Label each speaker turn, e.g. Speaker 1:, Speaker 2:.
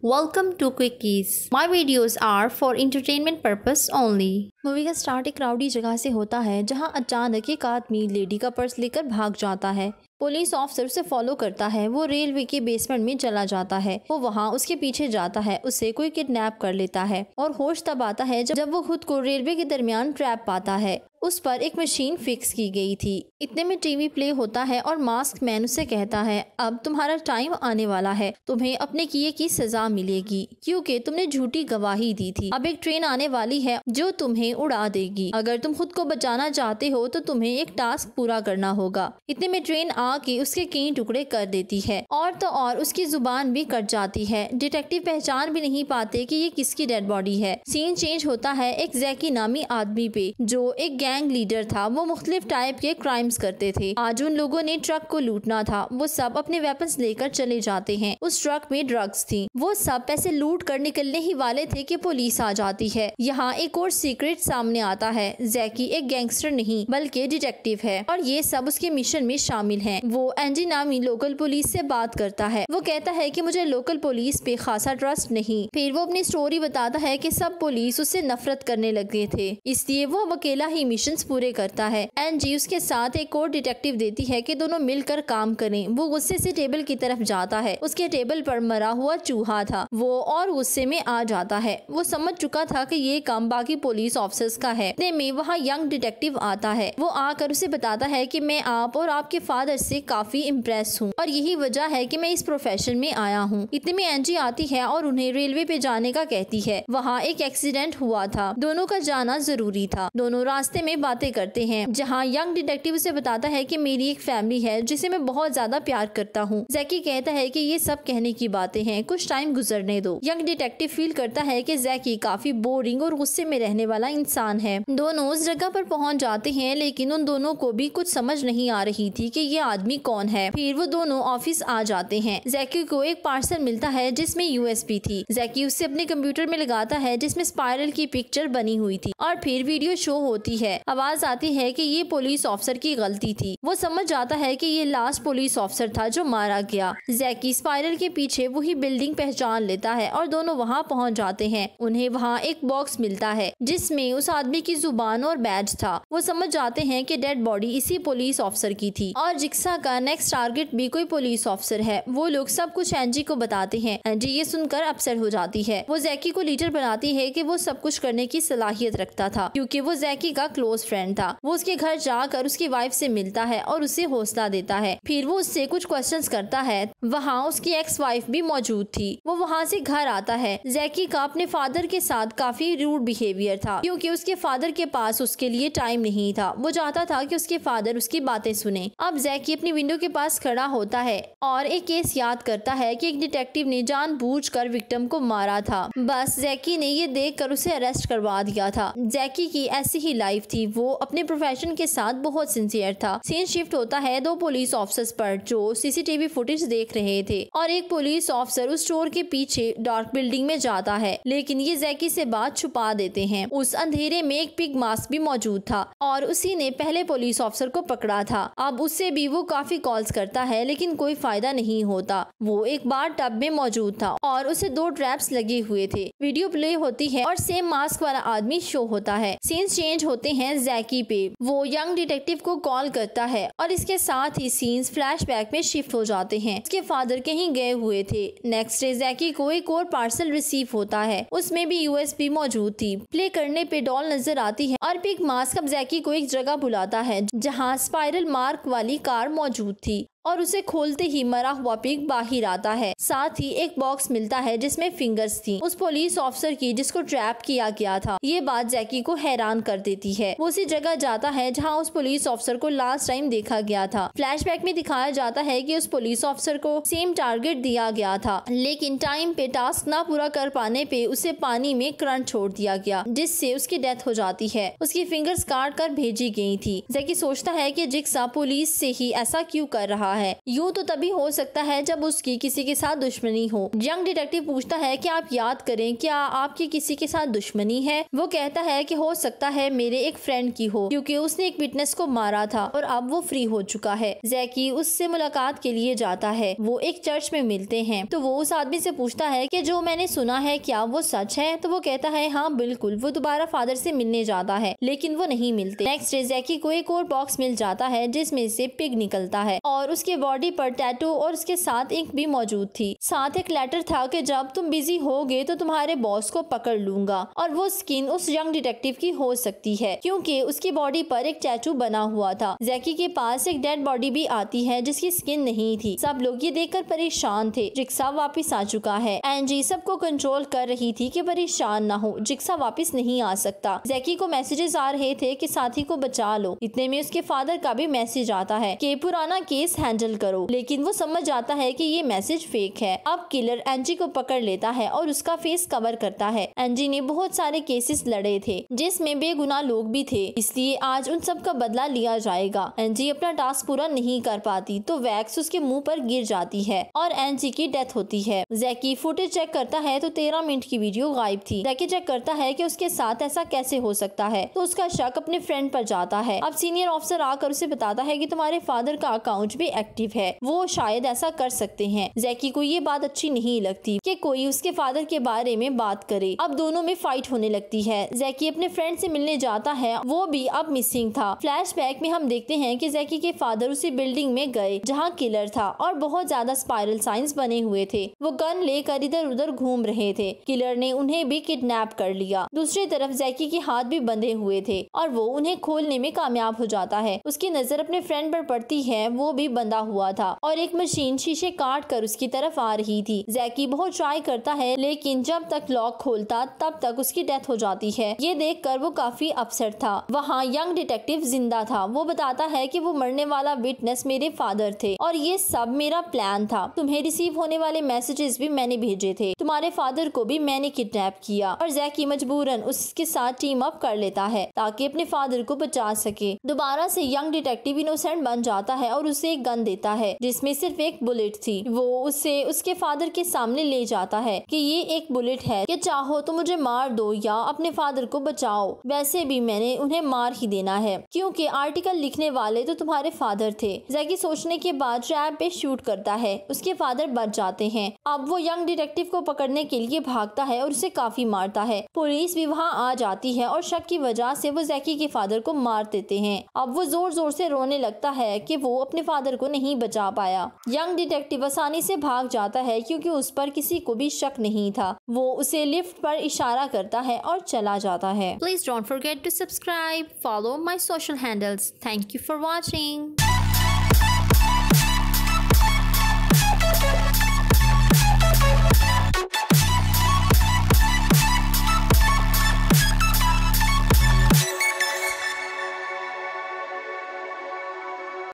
Speaker 1: Welcome to Quickies. My videos are for entertainment purpose only. Movie का start एक crowdy जगह से होता है जहां अचानक एक आदमी लेडी का पर्स लेकर भाग जाता है। पुलिस ऑफिसर उसे फॉलो करता है। वो रेलवे के बेसमेंट में चला जाता है। वो वहां उसके पीछे जाता है। उसे कोई किडनैप कर लेता है और होश तब आता है जब वो खुद को रेलवे के दरमियान ट्रैप पाता है। उस पर एक मशीन फिक्स की गई थी। इतने में टीवी प्ले होता है और मास्क मैन उसे कहता है, अब तुम्हारा टाइम आने वाला है, तुम्हें अपने किए की सजा मिलेगी क्योंकि तुमने झूठी गवाही दी थी। अब एक ट्रेन आने वाली है जो तुम्हें उड़ा देगी। अगर तुम खुद को बचाना चाहते हो तो तुम्हें एक टास्क पूरा करना होगा। इतने में ट्रेन आके उसके कई टुकड़े कर देती है और तो और उसकी जुबान भी कट जाती है। डिटेक्टिव पहचान भी नहीं पाते कि ये किसकी डेड बॉडी है। सीन चेंज होता है एक जैकी नामी आदमी पे जो एक गैंग लीडर था। वो मुख्तलिफ टाइप के क्राइम्स करते थे। आज उन लोगों ने ट्रक को लूटना था। वो सब अपने वेपन्स लेकर चले जाते हैं। उस ट्रक में ड्रग्स थी। वो सब पैसे लूट कर निकलने ही वाले थे कि पुलिस आ जाती है। यहाँ एक और सीक्रेट सामने आता है। जैकी एक गैंगस्टर नहीं बल्कि डिटेक्टिव है और ये सब उसके मिशन में शामिल है। वो एंजी नामी लोकल पुलिस से बात करता है। वो कहता है कि मुझे लोकल पुलिस पे खासा ट्रस्ट नहीं। फिर वो अपनी स्टोरी बताता है कि सब पुलिस उससे नफरत करने लगे थे, इसलिए वो अकेला ही मिशन पूरे करता है। एंजी उसके साथ एक और डिटेक्टिव देती है कि दोनों मिलकर काम करें। वो गुस्से से टेबल की तरफ जाता है। उसके टेबल पर मरा हुआ चूहा था। वो और गुस्से में आ जाता है। वो समझ चुका था कि ये काम बाकी पुलिस ऑफिसर्स का है। इतने में वहाँ यंग डिटेक्टिव आता है। वो आकर उसे बताता है कि मैं आप और आपके फादर से काफी इम्प्रेस हूँ और यही वजह है कि मैं इस प्रोफेशन में आया हूँ। इतने में एंजी आती है और उन्हें रेलवे पे जाने का कहती है। वहाँ एक एक्सीडेंट हुआ था। दोनों का जाना जरूरी था। दोनों रास्ते में बातें करते हैं जहाँ यंग डिटेक्टिव उसे बताता है कि मेरी एक फैमिली है जिसे मैं बहुत ज्यादा प्यार करता हूँ। जैकी कहता है कि ये सब कहने की बातें हैं, कुछ टाइम गुजरने दो। यंग डिटेक्टिव फील करता है कि जैकी काफी बोरिंग और गुस्से में रहने वाला इंसान है। दोनों उस जगह पर पहुँच जाते हैं लेकिन उन दोनों को भी कुछ समझ नहीं आ रही थी कि ये आदमी कौन है। फिर वो दोनों ऑफिस आ जाते हैं। जैकी को एक पार्सल मिलता है जिसमें यूएसबी थी। जैकी उसे अपने कंप्यूटर में लगाता है जिसमें स्पाइरल की पिक्चर बनी हुई थी और फिर वीडियो शो होती है। आवाज आती है कि ये पुलिस ऑफिसर की गलती थी। वो समझ जाता है कि ये लास्ट पुलिस ऑफिसर था जो मारा गया। जैकी स्पाइरल के पीछे वही बिल्डिंग पहचान लेता है और दोनों वहाँ पहुँच जाते हैं। उन्हें वहाँ एक बॉक्स मिलता है जिसमें उस आदमी की जुबान और बैज था। वो समझ जाते हैं कि डेड बॉडी इसी पुलिस ऑफिसर की थी और जिक्सा का नेक्स्ट टारगेट भी कोई पुलिस ऑफिसर है। वो लोग सब कुछ एंजी को बताते हैं। एंजी ये सुनकर अपसेट हो जाती है। वो जैकी को लीडर बनाती है कि वो सब कुछ करने की सलाहियत रखता था क्योंकि वो जैकी का क्लोज फ्रेंड था। वो उसके घर जाकर उसकी वाइफ से मिलता है और उसे हौसला देता है। फिर वो उससे कुछ क्वेश्चंस करता है। वहाँ उसकी एक्स वाइफ भी मौजूद थी। वो वहाँ से घर आता है। जैकी का अपने फादर के साथ काफी रूड बिहेवियर था क्योंकि उसके फादर के पास उसके लिए टाइम नहीं था। वो चाहता था कि उसके फादर उसकी बातें सुने। अब जैकी अपनी विंडो के पास खड़ा होता है और एक केस याद करता है कि एक डिटेक्टिव ने जानबूझकर विक्टिम को मारा था। बस जैकी ने ये देखकर उसे अरेस्ट करवा दिया था। जैकी की ऐसी ही लाइफ थी। वो अपने प्रोफेशन के साथ बहुत सिंसियर था। सीन शिफ्ट होता है दो पुलिस ऑफिसर्स पर जो सीसीटीवी फुटेज देख रहे थे और एक पुलिस ऑफिसर उस स्टोर के पीछे डार्क बिल्डिंग में जाता है लेकिन ये जैकी से बात छुपा देते हैं। उस अंधेरे में एक पिग मास्क भी मौजूद था और उसी ने पहले पुलिस ऑफिसर को पकड़ा था। अब उससे भी वो काफी कॉल्स करता है लेकिन कोई फायदा नहीं होता। वो एक बार टब में मौजूद था और उसे दो ट्रैप्स लगे हुए थे। वीडियो प्ले होती है और सेम मास्क वाला आदमी शो होता है। सीन्स चेंज होते हैं जैकी पे। वो यंग डिटेक्टिव को कॉल करता है और इसके साथ ही सीन्स फ्लैशबैक में शिफ्ट हो जाते हैं। उसके फादर कहीं गए हुए थे। नेक्स्ट डे जैकी को एक और पार्सल रिसीव होता है। उसमें भी यूएसबी मौजूद थी। प्ले करने पे डॉल नजर आती है और पिग मास्क अब जैकी को एक जगह बुलाता है जहाँ स्पाइरल मार्क वाली कार मौजूद थी और उसे खोलते ही मरा हुआ पिग बाहर आता है। साथ ही एक बॉक्स मिलता है जिसमें फिंगर्स थी उस पुलिस ऑफिसर की जिसको ट्रैप किया गया था। ये बात जैकी को हैरान कर देती है। वो उसी जगह जाता है जहां उस पुलिस ऑफिसर को लास्ट टाइम देखा गया था। फ्लैशबैक में दिखाया जाता है कि उस पुलिस ऑफिसर को सेम टारगेट दिया गया था लेकिन टाइम पे टास्क ना पूरा कर पाने पे उसे पानी में करंट छोड़ दिया गया जिससे उसकी डेथ हो जाती है। उसकी फिंगर्स काट कर भेजी गई थी। जैकी सोचता है कि जिक्सा पुलिस से ही ऐसा क्यों कर रहा रहा है। यूँ तो तभी हो सकता है जब उसकी किसी के साथ दुश्मनी हो। यंग डिटेक्टिव पूछता है कि आप याद करें, क्या आपकी किसी के साथ दुश्मनी है? वो कहता है कि हो सकता है मेरे एक फ्रेंड की हो, क्योंकि उसने एक विटनेस को मारा था और अब वो फ्री हो चुका है। जैकी उससे मुलाकात के लिए जाता है। वो एक चर्च में मिलते हैं तो वो उस आदमी से पूछता है कि जो मैंने सुना है क्या वो सच है? तो वो कहता है हाँ बिल्कुल। वो दोबारा फादर से मिलने जाता है लेकिन वो नहीं मिलते। नेक्स्ट डे जैकी को एक और बॉक्स मिल जाता है जिसमें से पिग निकलता है और उसके बॉडी पर टैटू और उसके साथ इंक भी मौजूद थी। साथ एक लेटर था कि जब तुम बिजी होगे तो तुम्हारे बॉस को पकड़ लूंगा। और वो स्किन उस यंग डिटेक्टिव की हो सकती है क्योंकि उसकी बॉडी पर एक टैटू बना हुआ था। जैकी के पास एक डेड बॉडी भी आती है जिसकी स्किन नहीं थी। सब लोग ये देखकर परेशान थे। जिक्सा वापस आ चुका है। एंजी सबको कंट्रोल कर रही थी कि परेशान ना हो, जिक्सा वापस नहीं आ सकता। जैकी को मैसेजेस आ रहे थे कि साथी को बचा लो। इतने में उसके फादर का भी मैसेज आता है कि पुराना केस हैंडल करो, लेकिन वो समझ जाता है कि ये मैसेज फेक है। अब किलर एंजी को पकड़ लेता है और उसका फेस कवर करता है। एंजी ने बहुत सारे केसेस लड़े थे जिसमें बेगुनाह लोग भी थे, इसलिए आज उन सब का बदला लिया जाएगा। एंजी अपना टास्क पूरा नहीं कर पाती तो वैक्स उसके मुंह पर गिर जाती है और एंजी की डेथ होती है। जैकी फुटेज चेक करता है तो 13 मिनट की वीडियो गायब थी। जैकी चेक करता है कि उसके साथ ऐसा कैसे हो सकता है तो उसका शक अपने फ्रेंड पर जाता है। अब सीनियर ऑफिसर आकर उसे बताता है कि तुम्हारे फादर का अकाउंट भी एक्टिव है, वो शायद ऐसा कर सकते हैं। जैकी को ये बात अच्छी नहीं लगती कि कोई उसके फादर के बारे में बात करे। अब दोनों में फाइट होने लगती है। जैकी अपने फ्रेंड से मिलने जाता है, वो भी अब मिसिंग था। फ्लैशबैक में हम देखते हैं कि जैकी के फादर उसी बिल्डिंग में गए जहाँ किलर था और बहुत ज्यादा स्पाइरल साइंस बने हुए थे। वो गन लेकर इधर उधर घूम रहे थे। किलर ने उन्हें भी किडनैप कर लिया। दूसरी तरफ जैकी के हाथ भी बंधे हुए थे और वो उन्हें खोलने में कामयाब हो जाता है। उसकी नजर अपने फ्रेंड पर पड़ती है, वो भी बंधा हुआ था और एक मशीन शीशे काट कर उसकी तरफ आ रही थी। जैकी बहुत ट्राई करता है लेकिन जब तक लॉक खोलता तब तक उसकी डेथ हो जाती है। ये देखकर वो काफी अपसेट था। वहाँ यंग डिटेक्टिव जिंदा था। वो बताता है कि वो मरने वाला विटनेस मेरे फादर थे और ये सब मेरा प्लान था। तुम्हें रिसीव होने वाले मैसेजेस भी मैंने भेजे थे। तुम्हारे फादर को भी मैंने किडनैप किया। और जैकी मजबूरन उसके साथ टीम अप कर लेता है ताकि अपने फादर को बचा सके। दोबारा से यंग डिटेक्टिव इनोसेंट बन जाता है और उसे एक गन देता है जिसमें सिर्फ एक बुलेट थी। वो उसे उसके फादर के सामने ले जाता है कि ये एक बुलेट है, कि चाहो तो मुझे मार दो या अपने फादर को बचाओ। वैसे भी मैंने उन्हें मार ही देना है क्योंकि आर्टिकल लिखने वाले तो तुम्हारे फादर थे। जैकी सोचने के बाद ट्रैप पे शूट करता है। उसके फादर बच जाते हैं। अब वो यंग डिटेक्टिव को पकड़ने के लिए भागता है और उसे काफी मारता है। पुलिस भी वहाँ आ जाती है और शक की वजह से वो जैकी के फादर को मार देते हैं। अब वो जोर जोर से रोने लगता है कि वो अपने फादर को नहीं बचा पाया। यंग डिटेक्टिव आसानी से भाग जाता है क्योंकि उस पर किसी को भी शक नहीं था। वो उसे लिफ्ट पर इशारा करता है और चला जाता है। Please don't forget to subscribe, follow my social handles. Thank you for watching.